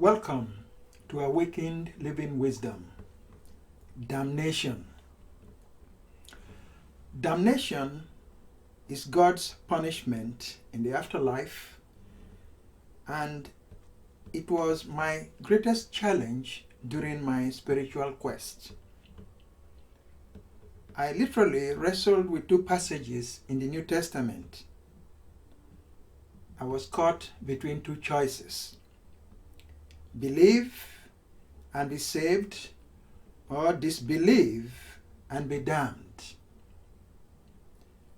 Welcome to Awakened Living Wisdom. Damnation. Damnation is God's punishment in the afterlife, and it was my greatest challenge during my spiritual quest. I literally wrestled with two passages in the New Testament. I was caught between two choices: believe and be saved, or disbelieve and be damned.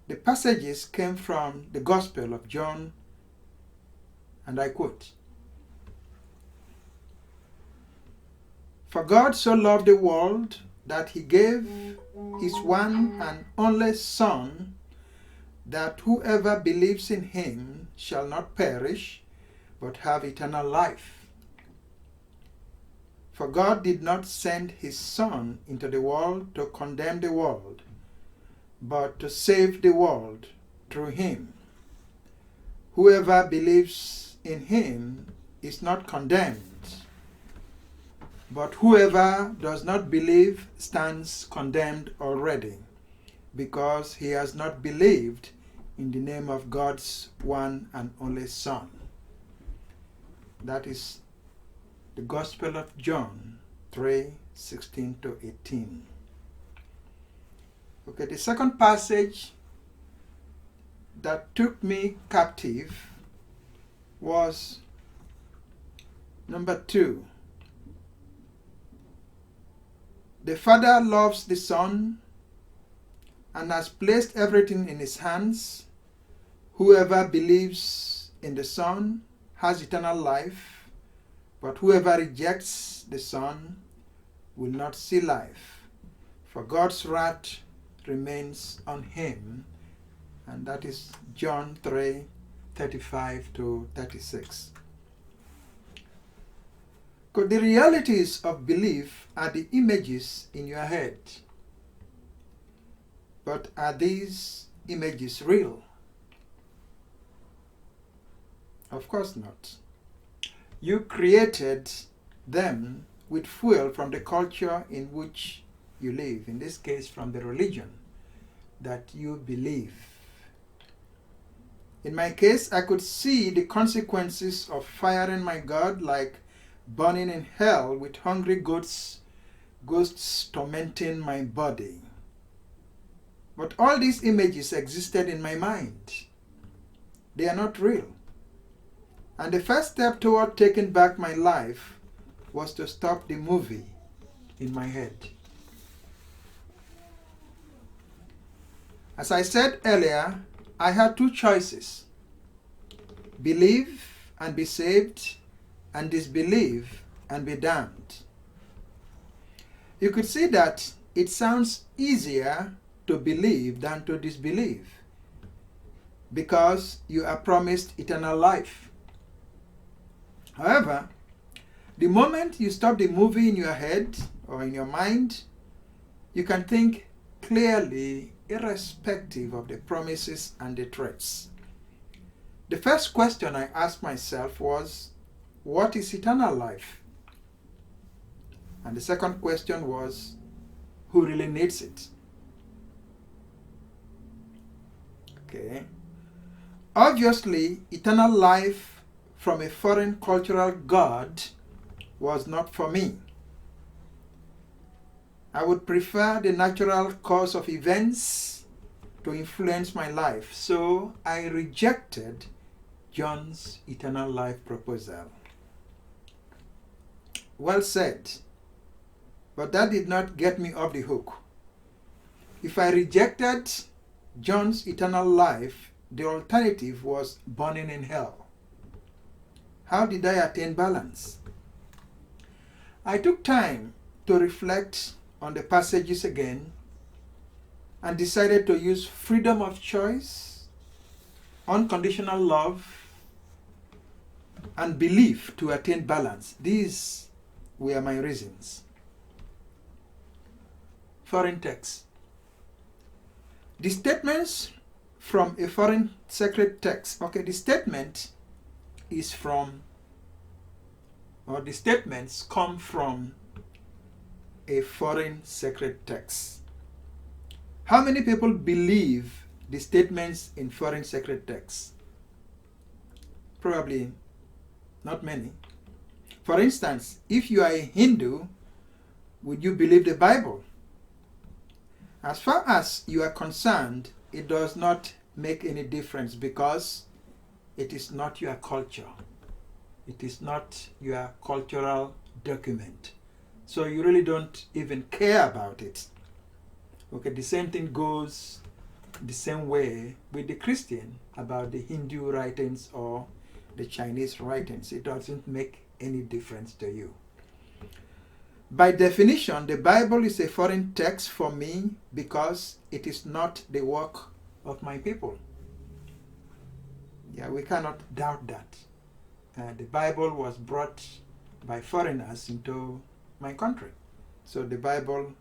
The passages came from the Gospel of John, and I quote, "For God so loved the world that he gave his one and only Son, that whoever believes in him shall not perish, but have eternal life. For God did not send his Son into the world to condemn the world, but to save the world through him. Whoever believes in him is not condemned, but whoever does not believe stands condemned already, because he has not believed in the name of God's one and only Son." That is the Gospel of John 3:16 to 18. Okay, the second passage that took me captive was number 2. "The Father loves the Son and has placed everything in his hands. Whoever believes in the Son has eternal life, but whoever rejects the Son will not see life, for God's wrath remains on him." And that is John 3:35 to 36. Because the realities of belief are the images in your head. But are these images real? Of course not. You created them with fuel from the culture in which you live, in this case from the religion that you believe. In my case, I could see the consequences of firing my God, like burning in hell with hungry ghosts tormenting my body. But all these images existed in my mind. They are not real. And the first step toward taking back my life was to stop the movie in my head. As I said earlier, I had two choices: believe and be saved, and disbelieve and be damned. You could see that it sounds easier to believe than to disbelieve, because you are promised eternal life. However, the moment you stop the movie in your head or in your mind, you can think clearly, irrespective of the promises and the threats. The first question I asked myself was, what is eternal life? And the second question was, who really needs it? Okay. Obviously, eternal life from a foreign cultural God was not for me. I would prefer the natural course of events to influence my life, so I rejected John's eternal life proposal. Well said, but that did not get me off the hook. If I rejected John's eternal life, the alternative was burning in hell. How did I attain balance? I took time to reflect on the passages again and decided to use freedom of choice, unconditional love, and belief to attain balance. These were my reasons. Foreign text. The statements from a foreign sacred text. Okay, the statement is from or the statements come from a foreign sacred text. How many people believe the statements in foreign sacred texts? Probably not many. For instance, if you are a Hindu, would you believe the Bible? As far as you are concerned, it does not make any difference because it is not your culture. It is not your cultural document. So you really don't even care about it. Okay, the same thing goes the same way with the Christian about the Hindu writings or the Chinese writings. It doesn't make any difference to you. By definition, the Bible is a foreign text for me because it is not the work of my people. Yeah, we cannot doubt that. The Bible was brought by foreigners into my country. So the Bible,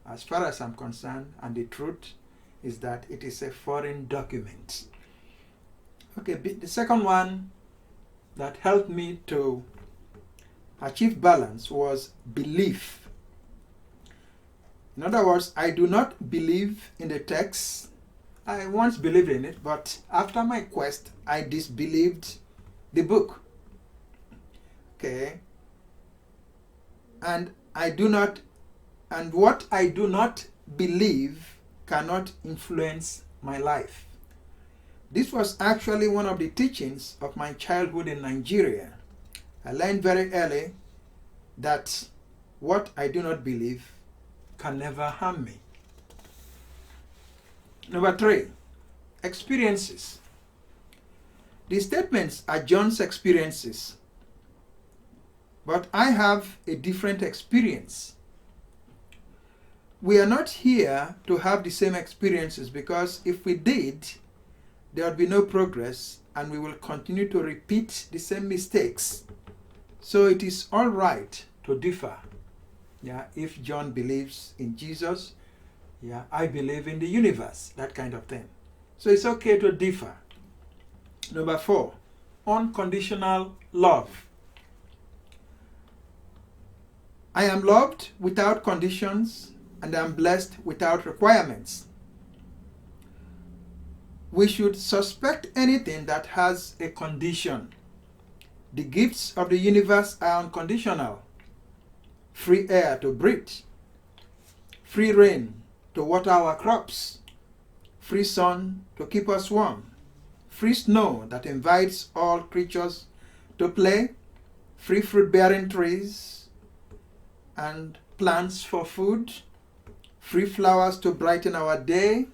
as far as I'm concerned, and the truth is that it is a foreign document. Okay, the second one that helped me to achieve balance was belief. In other words, I do not believe in the text. I once believed in it, but after my quest, I disbelieved the book. Okay. And what I do not believe cannot influence my life. This was actually one of the teachings of my childhood in Nigeria. I learned very early that what I do not believe can never harm me. Number 3, experiences. The statements are John's experiences, but I have a different experience. We are not here to have the same experiences because if we did, there would be no progress and we will continue to repeat the same mistakes. So it is all right to differ. Yeah, if John believes in Jesus, yeah, I believe in the universe, that kind of thing. So it's okay to differ. Number 4, unconditional love. I am loved without conditions and I am blessed without requirements. We should suspect anything that has a condition. The gifts of the universe are unconditional. Free air to breathe, free rain to water our crops, free sun to keep us warm, free snow that invites all creatures to play, free fruit-bearing trees and plants for food, free flowers to brighten our day,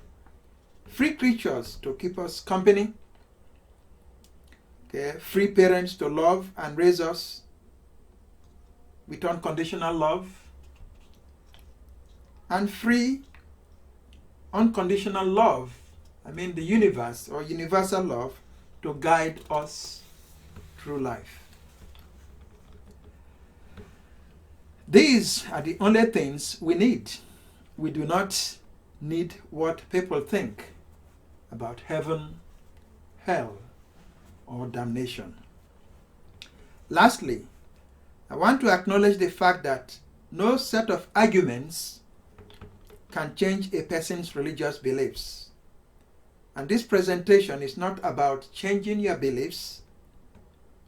free creatures to keep us company, okay, free parents to love and raise us with unconditional love, and free unconditional love, I mean the universe or universal love, to guide us through life. These are the only things we need. We do not need what people think about heaven, hell, or damnation. Lastly, I want to acknowledge the fact that no set of arguments can change a person's religious beliefs. And this presentation is not about changing your beliefs,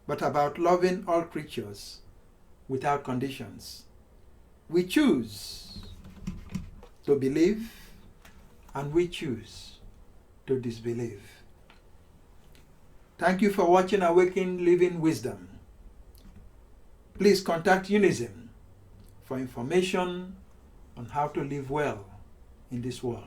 but about loving all creatures without conditions. We choose to believe and we choose to disbelieve. Thank you for watching Awaken Living Wisdom. Please contact Unison for information on how to live well in this world.